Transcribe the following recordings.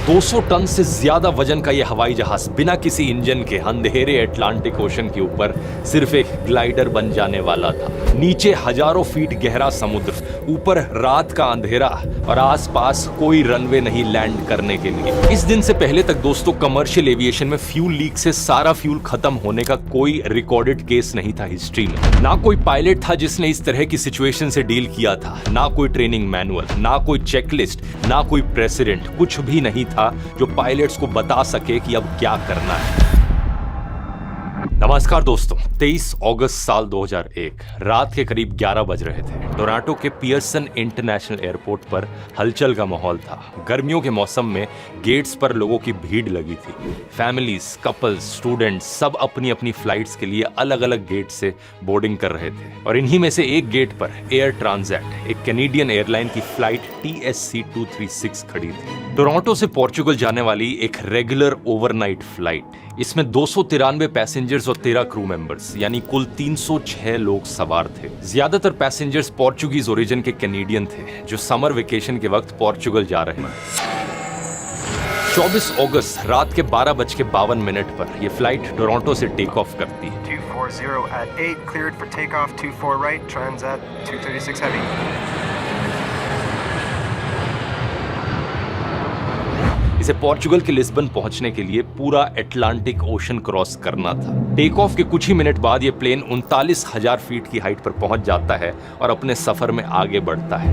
200 ton से ज्यादा वजन का यह हवाई जहाज बिना किसी इंजन के अंधेरे अटलांटिक ओशन के ऊपर सिर्फ एक ग्लाइडर बन जाने वाला था। नीचे हजारों फीट गहरा समुद्र, ऊपर रात का अंधेरा और आसपास कोई रनवे नहीं लैंड करने के लिए। इस दिन से पहले तक दोस्तों कमर्शियल एविएशन में फ्यूल लीक से सारा फ्यूल खत्म होने का कोई रिकॉर्डेड केस नहीं था हिस्ट्री में। ना कोई पायलट था जिसने इस तरह की सिचुएशन से डील किया था, ना कोई ट्रेनिंग मैनुअल, ना कोई चेकलिस्ट, ना कोई प्रेसिडेंट, कुछ भी नहीं था जो पायलट्स को बता सके कि अब क्या करना है। नमस्कार दोस्तों, 23 अगस्त साल 2001 रात के करीब 11 बज रहे थे। टोरंटो के पियर्सन इंटरनेशनल एयरपोर्ट पर हलचल का माहौल था। गर्मियों के मौसम में गेट्स पर लोगों की भीड़ लगी थी। फैमिलीज, कपल्स, स्टूडेंट्स सब अपनी अपनी फ्लाइट्स के लिए अलग अलग गेट से बोर्डिंग कर रहे थे और इन्हीं में से एक गेट पर एयर ट्रांजिट, एक कैनेडियन एयरलाइन की फ्लाइट TSC 236 खड़ी थी। टोरंटो से पोर्चुगल जाने वाली एक रेगुलर ओवरनाइट फ्लाइट। इसमें 293 पैसेंजर्स और 13 क्रू मेंबर्स यानी कुल 306 लोग सवार थे। ज्यादातर पैसेंजर्स पोर्चुगीज ओरिजिन के कैनेडियन थे जो समर वेकेशन के वक्त पोर्चुगल जा रहे थे। 24 अगस्त रात के 12:52 पर यह फ्लाइट टोरंटो से टेक ऑफ करती है। 240 at 8 cleared for takeoff 24 right Transat 236 heavy। इसे पोर्चुगल के लिस्बन पहुंचने के लिए पूरा अटलांटिक ओशन क्रॉस करना था। टेक ऑफ के कुछ ही मिनट बाद यह प्लेन 39,000 फीट की हाइट पर पहुंच जाता है और अपने सफर में आगे बढ़ता है।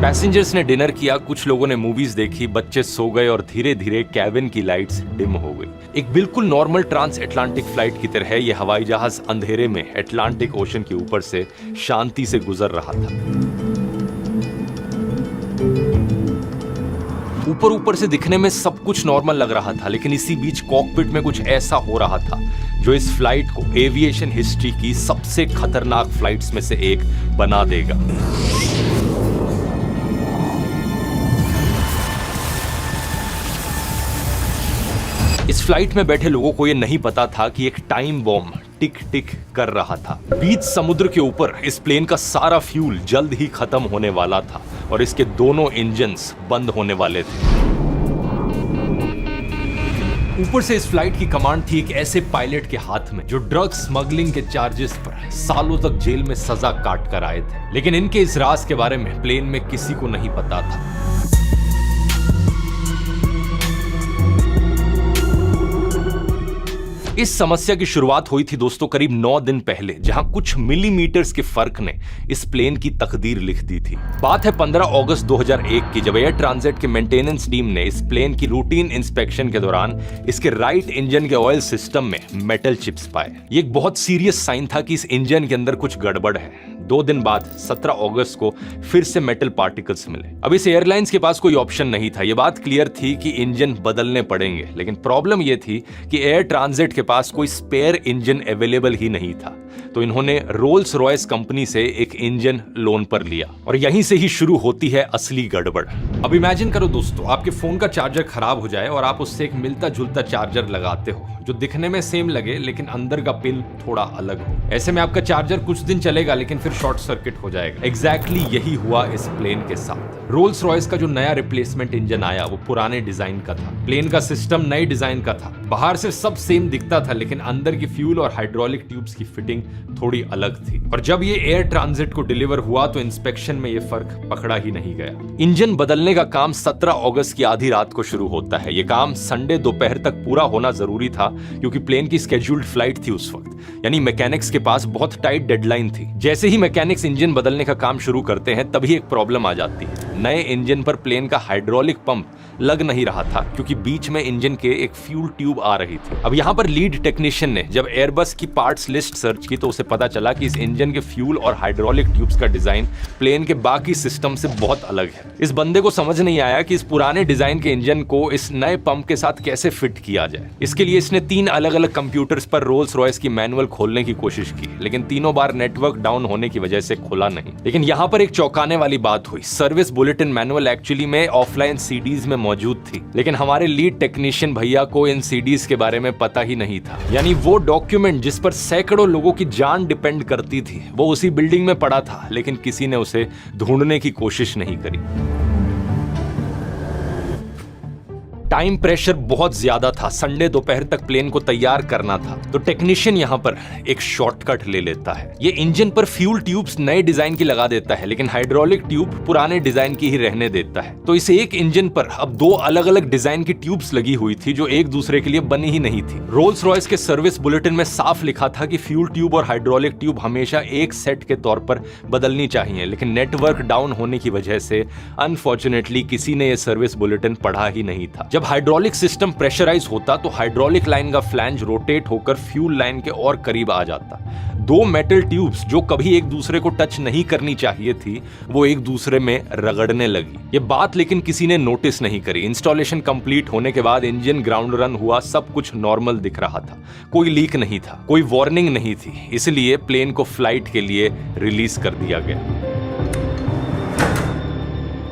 पैसेंजर्स ने डिनर किया, कुछ लोगों ने मूवीज देखी, बच्चे सो गए और धीरे धीरे कैबिन की लाइट्स डिम हो गई। एक बिल्कुल नॉर्मल ट्रांस अटलांटिक फ्लाइट की तरह यह हवाई जहाज अंधेरे में अटलांटिक ओशन के ऊपर से शांति से गुजर रहा था। ऊपर से दिखने में सब कुछ नॉर्मल लग रहा था, लेकिन इसी बीच कॉकपिट में कुछ ऐसा हो रहा था जो इस फ्लाइट को एविएशन हिस्ट्री की सबसे खतरनाक फ्लाइट्स में से एक बना देगा। इस फ्लाइट में बैठे लोगों को यह नहीं पता था कि एक टाइम बॉम्ब टिक टिक कर रहा था। बीच समुद्र के ऊपर इस प्लेन का सारा फ्यूल जल्द ही खत्म होने वाला था और इसके दोनों इंजन्स बंद होने वाले थे। ऊपर से इस फ्लाइट की कमांड थी एक ऐसे पायलट के हाथ में जो ड्रग स्मगलिंग के चार्जेस पर सालों तक जेल में सजा काट कर आए थे। लेकिन इनके इस राज के बारे में प्लेन में किसी को नहीं पता था। इस समस्या की शुरुआत हुई थी दोस्तों करीब 9 दिन पहले, जहां कुछ मिलीमीटर्स के फर्क ने इस प्लेन की तकदीर लिख दी थी। बात है 15 अगस्त 2001 की, जब एयर ट्रांजिट के मेंटेनेंस टीम ने इस प्लेन की रूटीन इंस्पेक्शन के दौरान इसके राइट इंजन के ऑयल सिस्टम में मेटल चिप्स पाए। ये एक बहुत सीरियस साइन था कि इस इंजन के अंदर कुछ गड़बड़ है। 2 दिन बाद 17 अगस्त को फिर से मेटल पार्टिकल्स मिले। अब इस एयरलाइंस के पास कोई ऑप्शन नहीं था। यह बात क्लियर थी कि इंजन बदलने पड़ेंगे, लेकिन प्रॉब्लम यह थी कि एयर ट्रांजिट के पास कोई स्पेयर इंजन अवेलेबल ही नहीं था। तो इन्होंने रोल्स रॉयस कंपनी से एक इंजन लोन पर लिया और यहीं से ही शुरू होती है असली गड़बड़। अब इमेजिन करो दोस्तों, आपके फोन का चार्जर खराब हो जाए और आप उससे एक मिलता जुलता चार्जर लगाते हो जो दिखने में सेम लगे लेकिन अंदर का पिन थोड़ा अलग हो। ऐसे में आपका चार्जर कुछ दिन चलेगा लेकिन फिर शॉर्ट सर्किट हो जाएगा। एग्जैक्टली यही हुआ इस प्लेन के साथ। रोल्स रॉयस का जो नया रिप्लेसमेंट इंजन आया वो पुराने डिजाइन का था। प्लेन का सिस्टम नए डिजाइन का था। बाहर से सब सेम दिखता था लेकिन अंदर की फ्यूल और हाइड्रोलिक ट्यूब्स की फिटिंग थोड़ी अलग थी। और जब ये एयर ट्रांजिट को डिलीवर हुआ तो इंस्पेक्शन में ये फर्क पकड़ा ही नहीं गया। इंजन बदलने का काम 17 अगस्त की आधी रात को शुरू होता है। ये काम संडे दोपहर तक पूरा होना जरूरी था क्योंकि प्लेन की स्केड्यूल्ड फ्लाइट थी उस वक्त, यानी मैकेनिक्स के पास बहुत टाइट डेडलाइन थी। जैसे ही मैकेनिक्स इंजन बदलने का काम शुरू करते हैं तभी एक प्रॉब्लम आ जाती है। नए इंजन पर प्लेन का हाइड्रोलिक पंप लग नहीं रहा था क्योंकि बीच में इंजन के एक फ्यूल ट्यूब आ रही थी। अब यहाँ पर लीड टेक्नीशियन ने जब एयरबस की पार्ट्स लिस्ट सर्च की तो उसे पता चला कि इस इंजन के फ्यूल और हाइड्रोलिक ट्यूब्स का डिजाइन प्लेन के बाकी सिस्टम से बहुत अलग है। इस बंदे को समझ नहीं आया कि इस पुराने डिजाइन के इंजन को इस नए पंप के साथ कैसे फिट किया जाए। इसके लिए इसने 3 अलग अलग कंप्यूटर्स पर रोल्स रॉयस की मैनुअल खोलने की कोशिश की, लेकिन तीनों बार नेटवर्क डाउन होने की वजह से खुला नहीं। लेकिन यहाँ पर एक चौंकाने वाली बात हुई। सर्विस बुलेटिन मैनुअल एक्चुअली में ऑफलाइन सीडीज में मौजूद थी, लेकिन हमारे लीड टेक्नीशियन भैया को इन सीडीज के बारे में पता ही नहीं था। यानी वो डॉक्यूमेंट जिस पर सैकड़ों लोगों की जान डिपेंड करती थी वो उसी बिल्डिंग में पड़ा था, लेकिन किसी ने उसे ढूंढने की कोशिश नहीं करी। टाइम प्रेशर बहुत ज्यादा था, संडे दोपहर तक प्लेन को तैयार करना था, तो टेक्नीशियन यहाँ पर एक शॉर्टकट ले लेता है। ये इंजन पर फ्यूल ट्यूब्स नए डिजाइन की लगा देता है, लेकिन हाइड्रोलिक ट्यूब पुराने डिजाइन की ही रहने देता है। तो इस एक इंजन पर अब दो अलग अलग डिजाइन की ट्यूब्स लगी हुई थी जो एक दूसरे के लिए बनी ही नहीं थी। रोल्स रॉयस के सर्विस बुलेटिन में साफ लिखा था कि फ्यूल ट्यूब और हाइड्रोलिक ट्यूब हमेशा एक सेट के तौर पर बदलनी चाहिए, लेकिन नेटवर्क डाउन होने की वजह से अनफॉर्चुनेटली किसी ने यह सर्विस बुलेटिन पढ़ा ही नहीं था। जब हाइड्रोलिक सिस्टम प्रेशराइज होता तो हाइड्रोलिक लाइन का फ्लैंज रोटेट होकर फ्यूल लाइन के और करीब आ जाता। दो मेटल ट्यूब्स जो कभी एक दूसरे को टच नहीं करनी चाहिए थी, वो एक दूसरे में रगड़ने लगी। ये बात लेकिन किसी ने नोटिस नहीं करी। इंस्टॉलेशन कंप्लीट होने के बाद इंजन ग्राउंड रन हुआ, सब कुछ नॉर्मल दिख रहा था, कोई लीक नहीं था, कोई वार्निंग नहीं थी, इसलिए प्लेन को फ्लाइट के लिए रिलीज कर दिया गया।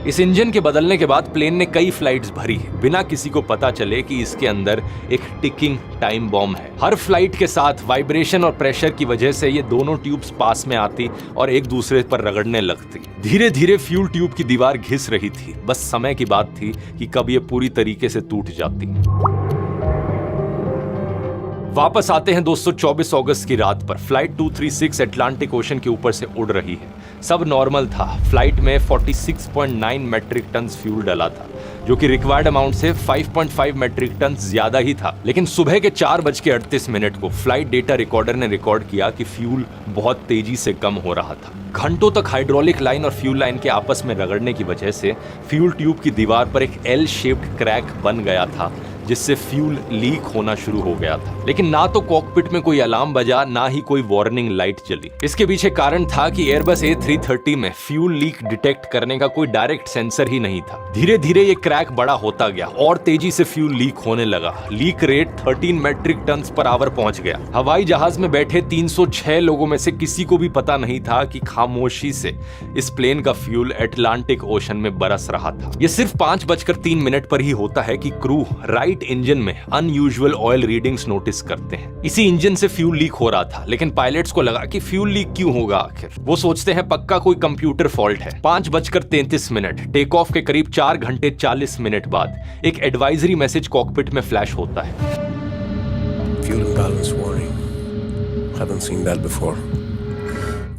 इस इंजन के बदलने के बाद प्लेन ने कई फ्लाइट्स भरी बिना किसी को पता चले कि इसके अंदर एक टिकिंग टाइम बॉम्ब है। हर फ्लाइट के साथ वाइब्रेशन और प्रेशर की वजह से ये दोनों ट्यूब्स पास में आती और एक दूसरे पर रगड़ने लगती। धीरे धीरे फ्यूल ट्यूब की दीवार घिस रही थी, बस समय की बात थी कि कब ये पूरी तरीके से टूट जाती। वापस आते हैं दोस्तों 24 अगस्त की रात पर। फ्लाइट 236 अटलांटिक ओशन के ऊपर से उड़ रही है। सब नॉर्मल था। फ्लाइट में 46.9 मेट्रिक टन फ्यूल डला था, जो कि रिक्वायर्ड अमाउंट से 5.5 मेट्रिक टन ज्यादा ही था। लेकिन सुबह के 4:38 को फ्लाइट डेटा रिकॉर्डर ने रिकॉर्ड किया कि फ्यूल बहुत तेजी से कम हो रहा था। घंटों तक हाइड्रोलिक लाइन और फ्यूल लाइन के आपस में रगड़ने की वजह से फ्यूल ट्यूब की दीवार पर एक एल शेप्ड क्रैक बन गया था, जिससे फ्यूल लीक होना शुरू हो गया था। लेकिन ना तो कॉकपिट में कोई अलार्म बजा, ना ही कोई वार्निंग लाइट जली। इसके पीछे कारण था कि एयरबस A330 में फ्यूल लीक डिटेक्ट करने का कोई डायरेक्ट सेंसर ही नहीं था। धीरे धीरे ये क्रैक बड़ा होता गया और तेजी से फ्यूल लीक होने लगा। Leak rate 13 metric ton per hour पहुंच गया। हवाई जहाज में बैठे 306 लोगों में से किसी को भी पता नहीं था कि खामोशी से इस प्लेन का फ्यूल अटलांटिक ओशन में बरस रहा था। यह सिर्फ 5:03 पर ही होता है कि क्रू राइट इंजन में अनयूजुअल ऑयल रीडिंग्स नोटिस करते हैं। इसी इंजन से फ्यूल लीक हो रहा था, लेकिन पायलट्स को लगा कि फ्यूल लीक क्यों होगा आखिर। वो सोचते हैं पक्का कोई कंप्यूटर फॉल्ट है। 5:33 टेक ऑफ के करीब 4 घंटे 40 मिनट बाद एक एडवाइजरी मैसेज कॉकपिट में फ्लैश होता है। Fuel imbalance warning. Haven't seen that before.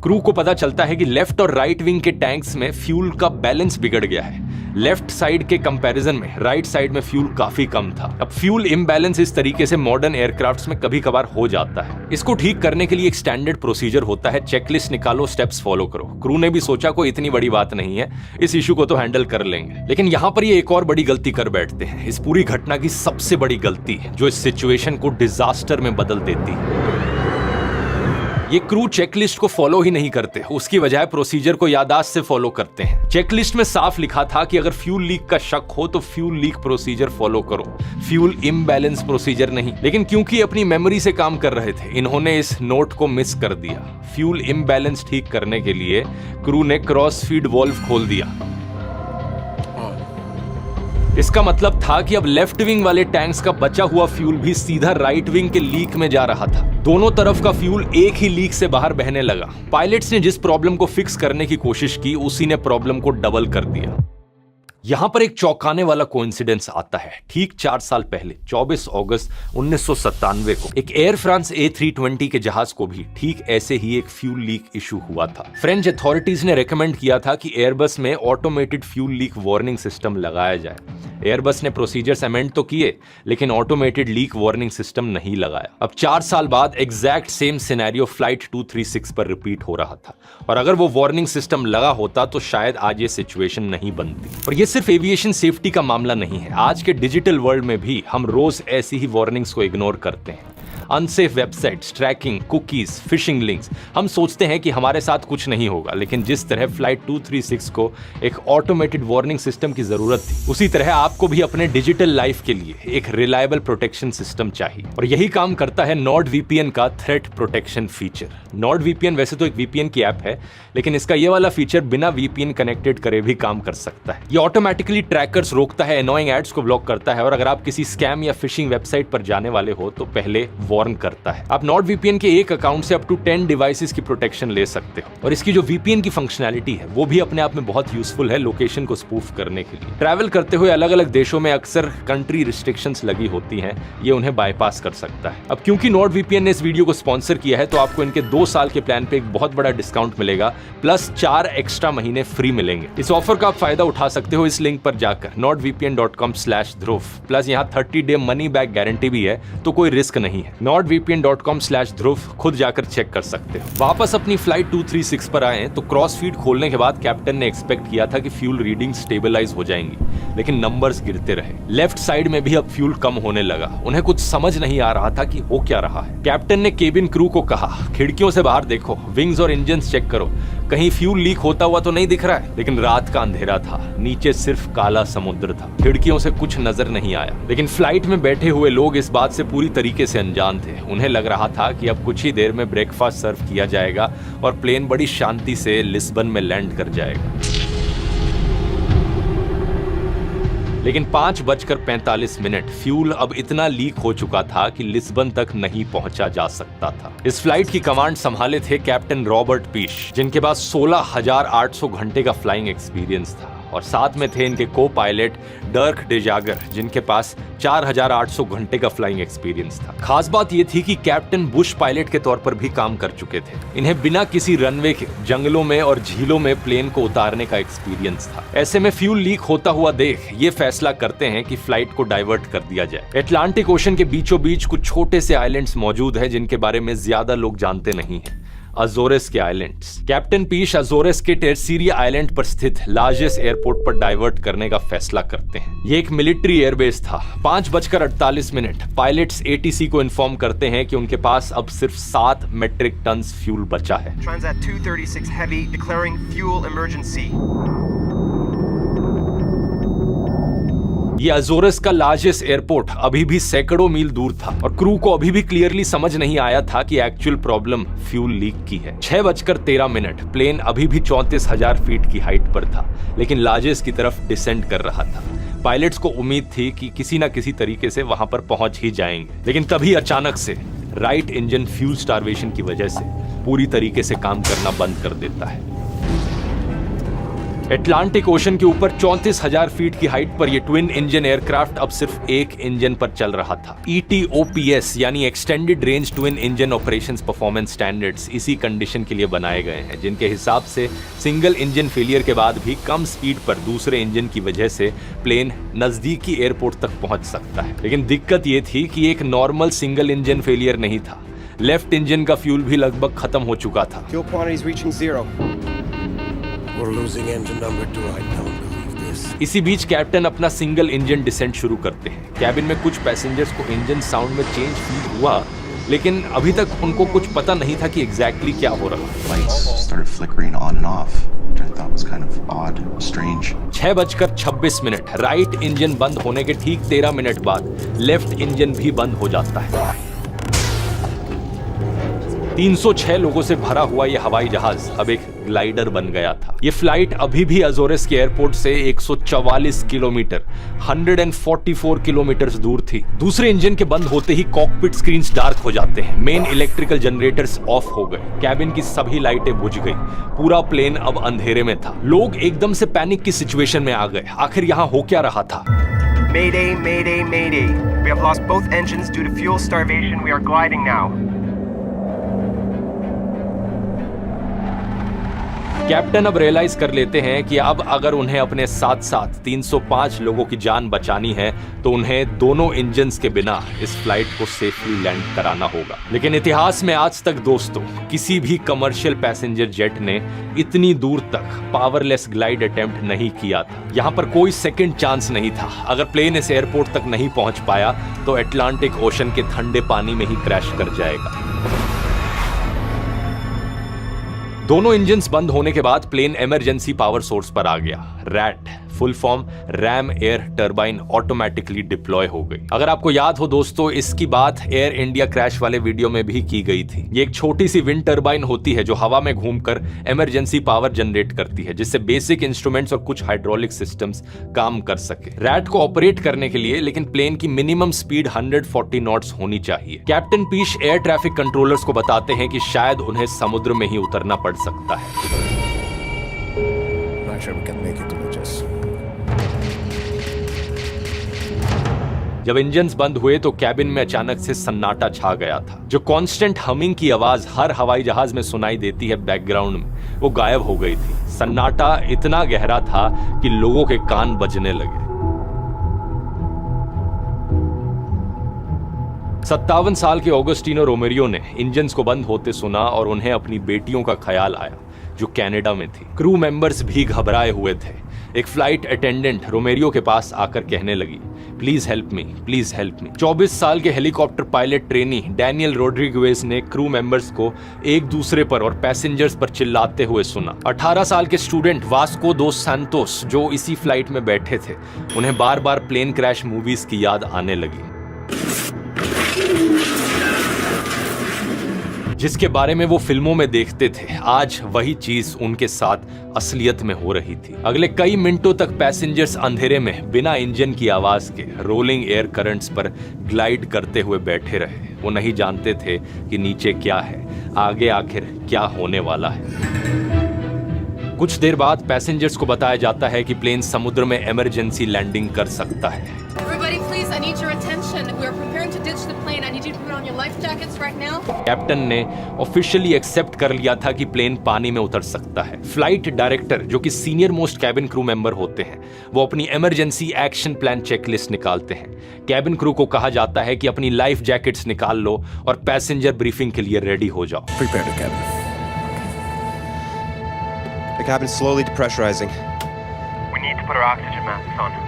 Crew को पता चलता है कि लेफ्ट और राइट विंग के टैंक्स में फ्यूल का बैलेंस बिगड़ गया है। लेफ्ट साइड के कंपैरिजन में राइट साइड में फ्यूल काफी कम था। अब फ्यूल इम्बैलेंस इस तरीके से मॉडर्न एयरक्राफ्ट्स में कभी कभार हो जाता है। इसको ठीक करने के लिए एक स्टैंडर्ड प्रोसीजर होता है, चेकलिस्ट निकालो, स्टेप्स फॉलो करो। क्रू ने भी सोचा कोई इतनी बड़ी बात नहीं है, इस इशू को तो हैंडल कर लेंगे। लेकिन यहाँ पर ये एक और बड़ी गलती कर बैठते हैं। इस पूरी घटना की सबसे बड़ी गलती जो इस सिचुएशन को डिजास्टर में बदल देती है। ये क्रू चेकलिस्ट को फॉलो ही नहीं करते, उसकी बजाय प्रोसीजर को याददाश्त से फॉलो करते हैं। चेकलिस्ट में साफ लिखा था कि अगर फ्यूल लीक का शक हो तो फ्यूल लीक प्रोसीजर फॉलो करो, फ्यूल इम्बैलेंस प्रोसीजर नहीं। लेकिन क्योंकि अपनी मेमोरी से काम कर रहे थे, इन्होंने इस नोट को मिस कर दिया। फ्यूल इम्बैलेंस ठीक करने के लिए क्रू ने क्रॉस फीड वॉल्व खोल दिया। इसका मतलब था कि अब लेफ्ट विंग वाले टैंक्स का बचा हुआ फ्यूल भी सीधा राइट विंग के लीक में जा रहा था। दोनों तरफ का फ्यूल एक ही लीक से बाहर बहने लगा। पायलट्स ने जिस प्रॉब्लम को फिक्स करने की कोशिश की, उसी ने प्रॉब्लम को डबल कर दिया। यहां पर एक चौंकाने वाला कोइंसिडेंस आता है। ठीक 4 साल पहले 24 अगस्त 1997 को एक एयर फ्रांस A320 के जहाज को भी ठीक ऐसे ही एक फ्यूल लीक इशू हुआ था। फ्रेंच अथॉरिटीज ने रेकमेंड किया था कि एयरबस में automated fuel leak warning system लगाया जाए। एयरबस ने प्रोसीजर्स अमेंड तो किए, लेकिन ऑटोमेटेड लीक वार्निंग सिस्टम नहीं लगाया। अब 4 साल बाद एग्जैक्ट सेम सिनेरियो फ्लाइट 236 पर रिपीट हो रहा था, और अगर वो वार्निंग सिस्टम लगा होता तो शायद आज ये सिचुएशन नहीं बनती। और ये सिर्फ एविएशन सेफ्टी का मामला नहीं है, आज के डिजिटल वर्ल्ड में भी हम रोज ऐसी ही वार्निंग्स को इग्नोर करते हैं। Unsafe websites, tracking, cookies, phishing links, हम सोचते हैं कि हमारे साथ कुछ नहीं होगा, लेकिन जिस तरह फ्लाइट 236 को एक ऑटोमेटेड वार्निंग सिस्टम की जरूरत थी, उसी तरह आपको भी अपने डिजिटल लाइफ के लिए एक रिलायबल प्रोटेक्शन सिस्टम चाहिए। और यही काम करता है NordVPN का थ्रेट प्रोटेक्शन फीचर। NordVPN वैसे तो एक VPN की ऐप है, लेकिन इसका ये वाला फीचर बिना VPN कनेक्टेड करे भी काम कर सकता है। ये ऑटोमेटिकली ट्रैकर्स रोकता है, एनोइंग एड्स को ब्लॉक करता है, और अगर आप किसी स्कैम या फिशिंग वेबसाइट पर जाने वाले हो तो पहले वार्न करता है। आप NordVPN के एक अकाउंट से अप टू 10 डिवाइसेस की प्रोटेक्शन ले सकते हो और इसकी जो VPN की फंक्शनैलिटी है वो भी अपने आप में बहुत यूजफुल है लोकेशन को स्पूफ करने के लिए। ट्रैवल करते हुए अलग अलग देशों में अक्सर कंट्री रिस्ट्रिक्शंस लगी होती हैं, ये उन्हें बाईपास कर सकता है। अब क्योंकि NordVPN ने इस वीडियो को स्पॉन्सर किया है तो आपको इनके 2 साल के प्लान पे एक बहुत बड़ा डिस्काउंट मिलेगा, प्लस 4 एक्स्ट्रा महीने फ्री मिलेंगे। इस ऑफर का आप फायदा उठा सकते हो इस लिंक पर जाकर nordvpn.com/dhruv। प्लस यहाँ 30 डे मनी बैक गारंटी भी है, तो कोई रिस्क नहीं है। nordvpn.com/dhruv खुद जाकर चेक कर सकते हो। वापस अपनी फ्लाइट 236 पर आए तो क्रॉस फीड खोलने के बाद कैप्टन ने एक्सपेक्ट किया था कि फ्यूल रीडिंग स्टेबलाइज हो जाएंगी, लेकिन नंबर्स गिरते रहे। लेफ्ट साइड में भी अब फ्यूल कम होने लगा। उन्हें कुछ समझ नहीं आ रहा था कि हो क्या रहा है। कैप्टन ने केबिन क्रू को कहा, खिड़कियों से बाहर देखो, विंग्स और इंजन्स चेक करो, कहीं फ्यूल लीक होता हुआ तो नहीं दिख रहा है। लेकिन रात का अंधेरा था, नीचे सिर्फ काला समुद्र था, खिड़कियों से कुछ नजर नहीं आया। लेकिन फ्लाइट में बैठे हुए लोग इस बात से पूरी तरीके से अनजान थे। उन्हें लग रहा था कि अब कुछ ही देर में ब्रेकफास्ट सर्व किया जाएगा और प्लेन बड़ी शांति से लिस्बन में लैंड कर जाएगा। लेकिन 5:45 फ्यूल अब इतना लीक हो चुका था कि लिस्बन तक नहीं पहुंचा जा सकता था। इस फ्लाइट की कमांड संभाले थे कैप्टन रॉबर्ट पीश, जिनके पास 16,800 घंटे का फ्लाइंग एक्सपीरियंस था, और साथ में थे इनके को पायलट डर्क डेजागर, जिनके पास 4,800 घंटे का फ्लाइंग एक्सपीरियंस था। खास बात यह थी कि कैप्टन बुश पायलट के तौर पर भी काम कर चुके थे। इन्हें बिना किसी रनवे के जंगलों में और झीलों में प्लेन को उतारने का एक्सपीरियंस था। ऐसे में फ्यूल लीक होता हुआ देख ये फैसला करते हैं कि फ्लाइट को डाइवर्ट कर दिया जाए। अटलांटिक ओशन के बीचों बीच कुछ छोटे से आइलैंड्स मौजूद हैं जिनके बारे में ज्यादा लोग जानते नहीं हैं। अजोरेस के आइलैंड्स। कैप्टन पीश अजोरेस के टेरसीरिया आइलैंड पर स्थित लार्जेस्ट एयरपोर्ट पर डाइवर्ट करने का फैसला करते हैं। ये एक मिलिट्री एयरबेस था। 5:48 पायलट्स ATC को इन्फॉर्म करते हैं कि उनके पास अब सिर्फ 7 मेट्रिक टन फ्यूल बचा है। Transat 236 Heavy declaring fuel emergency. ये अजोरस का लार्जेस्ट एयरपोर्ट अभी भी सैकड़ों मील दूर था और क्रू को अभी भी क्लियरली समझ नहीं आया था कि एक्चुअल प्रॉब्लम फ्यूल लीक की है। 6:13 प्लेन अभी भी 34,000 फीट की हाइट पर था, लेकिन लार्जेस्ट की तरफ डिसेंड कर रहा था। पायलट्स को उम्मीद थी कि किसी न किसी तरीके से वहां पर पहुंच ही जाएंगे, लेकिन तभी अचानक से राइट इंजन फ्यूल स्टार्वेशन की वजह से पूरी तरीके से काम करना बंद कर देता है। अटलांटिक ओशन के ऊपर 34,000 फीट की हाइट पर यह ट्विन इंजन एयरक्राफ्ट अब सिर्फ एक इंजन पर चल रहा था। ETOPS यानी extended range twin engine operations performance standards इसी कंडीशन के लिए बनाए गए हैं, जिनके हिसाब से सिंगल इंजन फेलियर के बाद भी कम स्पीड पर दूसरे इंजन की वजह से प्लेन नजदीकी एयरपोर्ट तक पहुंच सकता है। लेकिन दिक्कत यह थी कि एक नॉर्मल सिंगल इंजन फेलियर नहीं था, लेफ्ट इंजन का फ्यूल भी लगभग खत्म हो चुका था। Fuel quantities reaching 0. We're losing engine number 2. I don't believe this. इसी बीच कैप्टन अपना सिंगल इंजन डिसेंट शुरू करते हैं। कैबिन में कुछ पैसेंजर्स को इंजन साउंड में चेंज फील हुआ, लेकिन अभी तक उनको कुछ पता नहीं था कि एग्जैक्टली क्या हो रहा है। Lights started flickering on and off, which I thought was kind of odd, strange. 6:26 right engine बंद होने के ठीक 13 मिनट बाद लेफ्ट इंजन भी बंद हो जाता है। 306 लोगों से भरा हुआ यह हवाई जहाज अब एक ग्लाइडर बन गया था। यह फ्लाइट अभी भी अजोरेस के एयरपोर्ट से 144 किलोमीटर 144 किलोमीटर दूर थी। दूसरे इंजन के बंद होते ही कॉकपिट स्क्रीन्स डार्क हो जाते हैं, मेन इलेक्ट्रिकल जनरेटर्स ऑफ हो गए, कैबिन की सभी लाइटें बुझ गई, पूरा प्लेन अब अंधेरे में था। लोग एकदम से पैनिक की सिचुएशन में आ गए। आखिर यहाँ हो क्या रहा था? Mayday, mayday, mayday. We have lost both engines due to fuel starvation. We are gliding now. Captain अब रियलाइज कर लेते हैं कि अब अगर उन्हें अपने साथ साथ 305 लोगों की जान बचानी है तो उन्हें दोनों इंजन्स के बिना इस फ्लाइट को सेफली लैंड कराना होगा। लेकिन इतिहास में आज तक दोस्तों किसी भी कमर्शियल पैसेंजर जेट ने इतनी दूर तक पावरलेस ग्लाइड अटेम्प्ट नहीं किया था। यहाँ पर कोई सेकंड चांस नहीं था। अगर प्लेन इस एयरपोर्ट तक नहीं पहुंच पाया तो अटलांटिक ओशन के ठंडे पानी में ही क्रैश कर जाएगा। दोनों इंजन्स बंद होने के बाद प्लेन इमरजेंसी पावर सोर्स पर आ गया। Rat full form RAM air turbine automatically deploy हो गई। अगर आपको याद हो दोस्तों, इसकी बात एयर इंडिया क्रैश वाले वीडियो में भी की गई थी। ये एक छोटी सी विंड टर्बाइन होती है जो हवा में घूमकर इमरजेंसी पावर जनरेट करती है, जिससे बेसिक इंस्ट्रूमेंट्स और कुछ हाइड्रोलिक सिस्टम्स काम कर सके। रैट को ऑपरेट करने के लिए लेकिन प्लेन की मिनिमम स्पीड 140 नॉट्स होनी चाहिए। कैप्टन पीश एयर ट्रैफिक कंट्रोलर्स को बताते हैं कि शायद उन्हें समुद्र में ही उतरना पड़ सकता है। Not sure we can make it to Lucas. जब इंजन्स बंद हुए तो कैबिन में अचानक से सन्नाटा छा गया था। जो कांस्टेंट हमिंग की आवाज हर हवाई जहाज में सुनाई देती है बैकग्राउंड में, वो गायब हो गई थी। सन्नाटा इतना गहरा था कि लोगों के कान बजने लगे। 57 साल के ऑगस्टिनो रोमेरियो ने इंजन्स को बंद होते सुना और उन्हें अपनी बेटियों का ख्याल आया जो कनाडा में थी। क्रू मेंबर्स भी घबराए हुए थे। एक फ्लाइट अटेंडेंट रोमेरियो के पास आकर कहने लगी, please help me, please help me. 24 साल के हेलीकॉप्टर पायलट ट्रेनी डैनियल रोड्रिगुएज ने क्रू मेंबर्स को एक दूसरे पर और पैसेंजर्स पर चिल्लाते हुए सुना। 18 साल के स्टूडेंट वास्को दो सैंतोस जो इसी फ्लाइट में बैठे थे, उन्हें बार बार प्लेन क्रैश मूवीज की याद आने लगी, जिसके बारे में वो फिल्मों में देखते थे। आज वही चीज उनके साथ असलियत में हो रही थी। अगले कई मिनटों तक पैसेंजर्स अंधेरे में बिना इंजन की आवाज के रोलिंग एयर करंट्स पर ग्लाइड करते हुए बैठे रहे। वो नहीं जानते थे कि नीचे क्या है, आगे आखिर क्या होने वाला है। कुछ देर बाद पैसेंजर्स को बताया जाता है कि प्लेन समुद्र में इमरजेंसी लैंडिंग कर सकता है। कैप्टन ने ऑफिशियली एक्सेप्ट कर लिया था कि प्लेन पानी में उतर सकता है। फ्लाइट डायरेक्टर, जो कि senior most cabin crew member होते हैं, वो अपनी इमरजेंसी एक्शन प्लान चेकलिस्ट निकालते हैं। कैबिन क्रू को कहा जाता है कि अपनी लाइफ जैकेट्स निकाल लो और पैसेंजर ब्रीफिंग के लिए रेडी हो जाओ। Prepare the cabin. The cabin's slowly depressurizing. We need to put our oxygen masks on.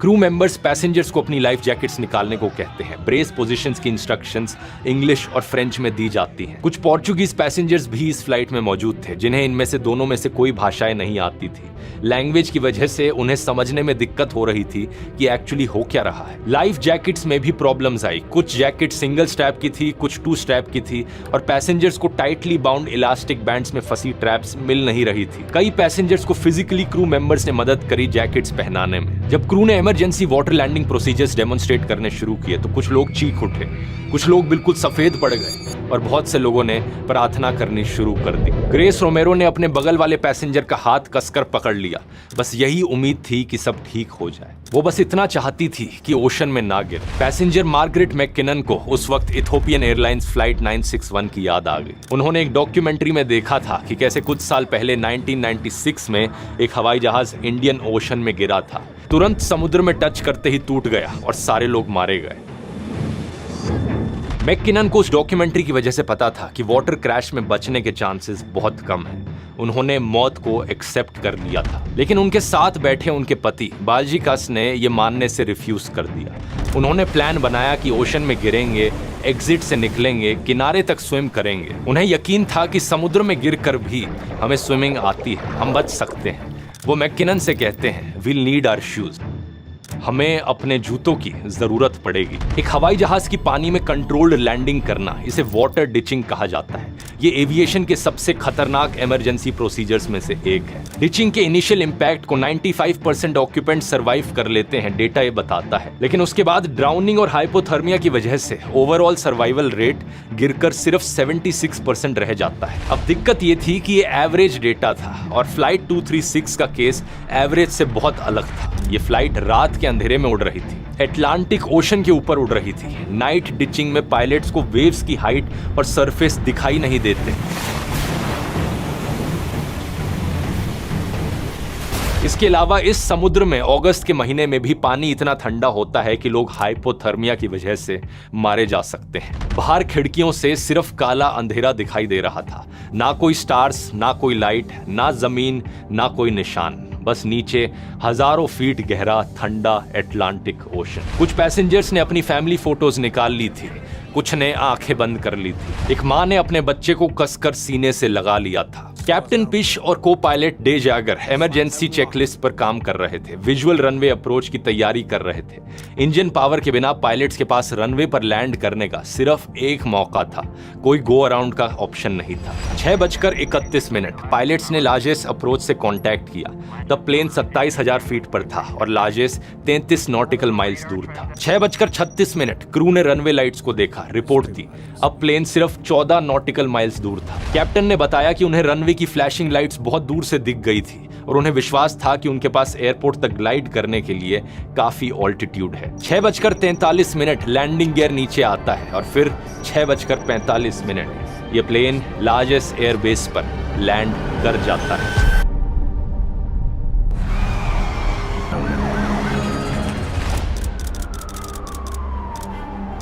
Crew members passengers को अपनी लाइफ जैकेट्स निकालने को कहते हैं। ब्रेस पोजीशंस की इंस्ट्रक्शंस इंग्लिश और फ्रेंच में दी जाती हैं। कुछ पोर्चुगीज पैसेंजर्स भी इस फ्लाइट में मौजूद थे, जिन्हें इनमें से दोनों में से कोई भाषाएं नहीं आती थी। लैंग्वेज की वजह से उन्हें समझने में दिक्कत हो रही थी कि एक्चुअली हो क्या रहा है। लाइफ जैकेट्स में भी प्रॉब्लम्स आई। कुछ जैकेट सिंगल स्ट्रैप की थी, कुछ 2 स्ट्रैप की थी और पैसेंजर्स को टाइटली बाउंड इलास्टिक बैंड्स में फंसी ट्रैप्स मिल नहीं रही थी। कई पैसेंजर्स को फिजिकली क्रू मेंबर्स ने मदद करी जैकेट्स पहनाने में। जब क्रू ने emergency water landing procedures demonstrate करने शुरू किए तो कुछ लोग चीख उठे, कुछ लोग बिल्कुल सफेद पड़ गए और बहुत से लोगों ने प्रार्थना करनी शुरू कर दी। ग्रेस रोमेरो ने अपने बगल वाले पैसेंजर का हाथ कसकर पकड़ लिया। बस यही उम्मीद थी कि सब ठीक हो जाए। वो बस इतना चाहती थी कि ओशन में ना गिरे। पैसेंजर मार्गरेट मैककिनन को उस वक्त इथोपियन एयरलाइंस फ्लाइट 961 की याद आ गई। उन्होंने एक डॉक्यूमेंट्री में देखा था कि कैसे कुछ साल पहले 1996 में एक हवाई जहाज इंडियन ओशन में गिरा था। तुरंत समुद्र में टच करते ही टूट गया और सारे लोग मारे गए। मैककिनन को उस डॉक्यूमेंट्री की वजह से पता था कि वाटर क्रैश में बचने के चांसेस बहुत कम हैं। उन्होंने मौत को एक्सेप्ट कर लिया था, लेकिन उनके साथ बैठे उनके पति बाल्जिकास ने यह मानने से रिफ्यूज कर दिया। उन्होंने प्लान बनाया कि ओशन में गिरेंगे, एग्जिट से निकलेंगे, किनारे तक स्विम करेंगे। उन्हें यकीन था कि समुद्र में गिरकर भी हमें स्विमिंग आती है, हम बच सकते हैं। वो मैककिनन से कहते हैं, विल नीड आवर शूज, हमें अपने जूतों की जरूरत पड़ेगी। एक हवाई जहाज की पानी में कंट्रोल्ड लैंडिंग करना, इसे वाटर डिचिंग कहा जाता है। ये एविएशन के सबसे खतरनाक इमरजेंसी प्रोसीजर्स में से एक है। डिचिंग के इनिशियल इंपैक्ट को 95% ऑक्यूपेंट सर्वाइव कर लेते हैं, डेटा ये बताता है। लेकिन उसके बाद ड्राउनिंग और हाइपोथर्मिया की वजह से ओवरऑल सर्वाइवल रेट गिरकर सिर्फ 76% रह जाता है। अब दिक्कत ये थी कि ये एवरेज डेटा था और फ्लाइट 236 का केस एवरेज से बहुत अलग था। ये फ्लाइट रात के अंधेरे में उड़ रही थी, अटलांटिक ओशन के ऊपर उड़ रही थी। नाइट डिचिंग में पायलट्स को वेव्स की हाइट और सरफेस दिखाई नहीं देते। इसके अलावा इस समुद्र में अगस्त के महीने में भी पानी इतना ठंडा होता है कि लोग हाइपोथर्मिया की वजह से मारे जा सकते हैं। बाहर खिड़कियों से सिर्फ काला अंधेरा दिखाई दे रहा था, ना कोई स्टार्स, ना कोई लाइट, ना जमीन, ना कोई निशान, बस नीचे हजारों फीट गहरा ठंडा अटलांटिक ओशन। कुछ पैसेंजर्स ने अपनी फैमिली फोटोज निकाल ली थी, कुछ ने आंखें बंद कर ली थी। एक मां ने अपने बच्चे को कसकर सीने से लगा लिया था। कैप्टन पिश और को pilot day Jaeger emergency checklist पर काम कर रहे थे, विजुअल रनवे अप्रोच की तैयारी कर रहे थे। इंजन पावर के बिना पायलट्स के पास रनवे पर लैंड करने का सिर्फ एक मौका था, कोई गो अराउंड का ऑप्शन नहीं था। 6:31 पायलट्स ने लार्जेस्ट अप्रोच से कांटेक्ट किया। तब प्लेन 27,000 फीट पर था और लार्जेस्ट 33 नॉटिकल माइल्स दूर था। 6:36 क्रू ने रनवे लाइट्स को देखा, रिपोर्ट दी। अब प्लेन सिर्फ 14 नॉटिकल माइल्स दूर था। कैप्टन ने बताया कि उन्हें रनवे की फ्लैशिंग लाइट्स बहुत दूर से दिख गई थी और उन्हें विश्वास था कि उनके पास एयरपोर्ट तक ग्लाइड करने के लिए काफी ऑल्टीट्यूड है। 6:43 लैंडिंग गियर नीचे आता है और फिर 6:45 ये प्लेन लार्जेस्ट एयरबेस पर लैंड कर जाता है।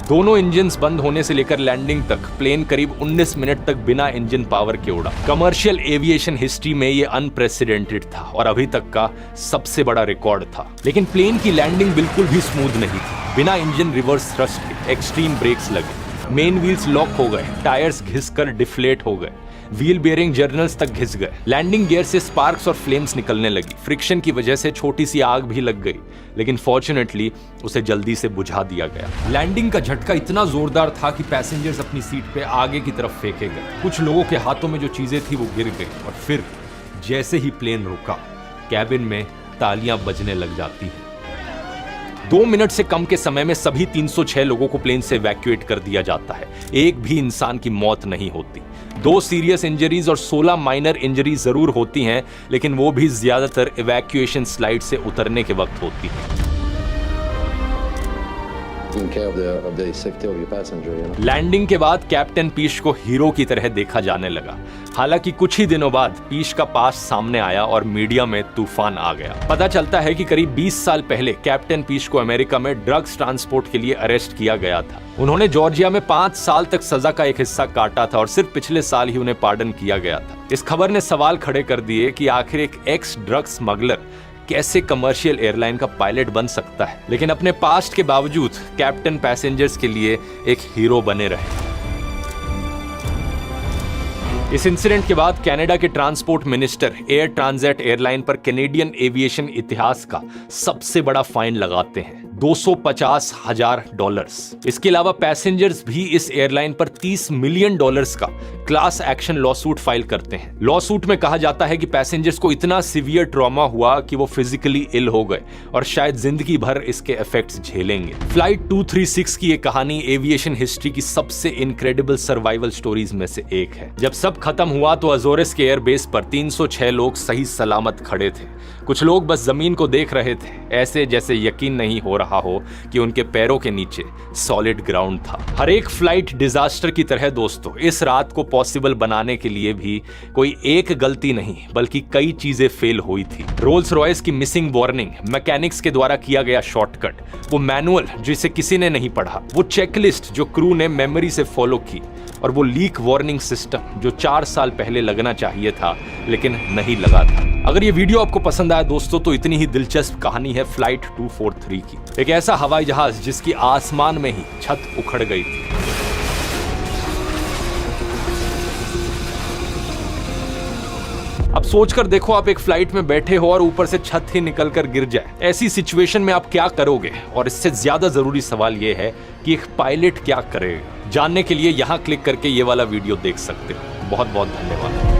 दोनों इंजन्स बंद होने से लेकर लैंडिंग तक प्लेन करीब 19 मिनट तक बिना इंजन पावर के उड़ा। कमर्शियल एविएशन हिस्ट्री में ये अनप्रेसिडेंटेड था और अभी तक का सबसे बड़ा रिकॉर्ड था। लेकिन प्लेन की लैंडिंग बिल्कुल भी स्मूथ नहीं थी। बिना इंजन रिवर्स थ्रस्ट के एक्सट्रीम ब्रेक्स लगे, मेन व्हील्स लॉक हो गए, टायर्स घिसकर डिफ्लेट हो गए, व्हील बेयरिंग जर्नल्स तक घिस गए। लैंडिंग गियर से स्पार्क्स और फ्लेम्स निकलने लगी। फ्रिक्शन की वजह से छोटी सी आग भी लग गई, लेकिन फॉर्चुनेटली उसे जल्दी से बुझा दिया गया। लैंडिंग का झटका इतना जोरदार था कि पैसेंजर्स अपनी सीट पे आगे की तरफ फेंके गए। कुछ लोगों के हाथों में जो चीजें थी वो गिर गई और फिर जैसे ही प्लेन रुका, कैबिन में तालियां बजने लग जाती है। 2 मिनट से कम के समय में सभी 306 लोगों को प्लेन से इवैक्यूएट कर दिया जाता है। एक भी इंसान की मौत नहीं होती। 2 सीरियस इंजरीज और 16 माइनर इंजरीज जरूर होती हैं, लेकिन वो भी ज्यादातर इवैक्यूएशन स्लाइड से उतरने के वक्त होती है। लैंडिंग के बाद कैप्टन पीश को हीरो की तरह देखा जाने लगा। हालांकि कुछ ही दिनों बाद पीश का पास सामने आया और मीडिया में तूफान आ गया। पता चलता है कि करीब 20 साल पहले कैप्टन पीश को अमेरिका में ड्रग्स ट्रांसपोर्ट के लिए अरेस्ट किया गया था। उन्होंने जॉर्जिया में 5 साल तक सजा का एक हिस्सा काटा था और सिर्फ पिछले साल ही उन्हें पार्डन किया गया था। इस खबर ने सवाल खड़े कर दिए कि आखिर एक एक्स ड्रग्स स्मगलर कैसे कमर्शियल एयरलाइन का पायलट बन सकता है। लेकिन अपने पास्ट के बावजूद कैप्टन पैसेंजर्स के लिए एक हीरो बने रहे। इस इंसिडेंट के बाद कनाडा के transport minister air transit airline पर कैनेडियन एविएशन इतिहास का सबसे बड़ा फाइन लगाते हैं, $250,000। इसके अलावा पैसेंजर्स भी इस एयरलाइन पर $30 मिलियन का क्लास एक्शन लॉसूट फाइल करते हैं। लॉसूट में कहा जाता है कि पैसेंजर्स को इतना सीवियर ट्रॉमा हुआ कि वो फिजिकली इल हो गए और शायद जिंदगी भर इसके इफेक्ट्स झेलेंगे। फ्लाइट 236 की ये कहानी एविएशन हिस्ट्री की सबसे इनक्रेडिबल सर्वाइवल स्टोरीज में से एक है। जब सब खत्म हुआ तो अजोरेस के एयरबेस पर 306 लोग सही सलामत खड़े थे। कुछ लोग बस जमीन को देख रहे थे, ऐसे जैसे यकीन नहीं हो रहा हो कि उनके पैरों के नीचे सॉलिड ग्राउंड था। हर एक फ्लाइट डिजास्टर की तरह दोस्तों, इस रात को पॉसिबल बनाने के लिए भी कोई एक गलती नहीं बल्कि कई चीजें फेल हुई थी। रोल्स रॉयस की मिसिंग वार्निंग, मैकेनिक्स के द्वारा किया गया शॉर्टकट, वो मैनुअल जिसे किसी ने नहीं पढ़ा, वो चेकलिस्ट जो क्रू ने मेमोरी से फॉलो की, और वो लीक वार्निंग सिस्टम जो 4 साल पहले लगना चाहिए था लेकिन नहीं लगा था। अगर ये वीडियो आपको पसंद आया दोस्तों तो इतनी ही दिलचस्प कहानी है फ्लाइट 243 की। एक ऐसा हवाई जहाज जिसकी आसमान में ही छत उखड़ गई थी। अब सोचकर देखो, आप एक फ्लाइट में बैठे हो और ऊपर से छत ही निकलकर गिर जाए। ऐसी सिचुएशन में आप क्या करोगे? और इससे ज्यादा जरूरी सवाल यह है कि एक पायलट क्या करेगा। जानने के लिए यहां क्लिक करके ये वाला वीडियो देख सकते हो। बहुत बहुत धन्यवाद।